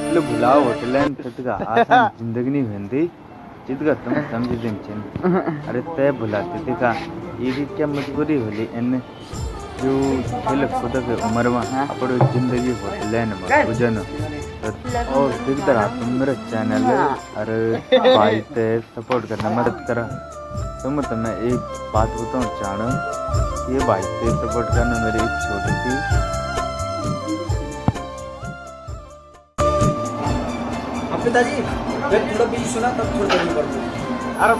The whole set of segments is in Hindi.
એટલે ભૂલાવો એટલે તતકા આસાન जिंदगी नहीं वेंदी चितका तुम समझ दिन चिन अरे तय भुलाते थे का ये भी क्या मजबूरी होली इन जो खेल खुद के उम्र में अपनी जिंदगी होटल में बुझन और दिखता रहा तुम मेरा चैनल अरे भाई ते सपोर्ट करना मदद करा तुम मैं एक बात बताऊँ चाहूँ ये भाई ते सपोर्ट करना मेरी एक छोटी सी पिताजी जब थोड़ा बीच सुना तब थोड़ा देर पड़ती अरे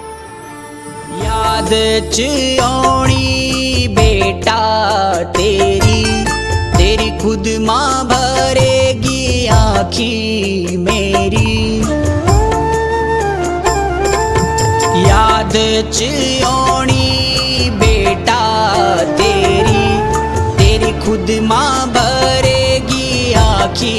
याद च आनी बेटा तेरी तेरी खुद माँ भरेगी आँखी मेरी याद च आनी बेटा तेरी तेरी खुद माँ भरेगी आँखी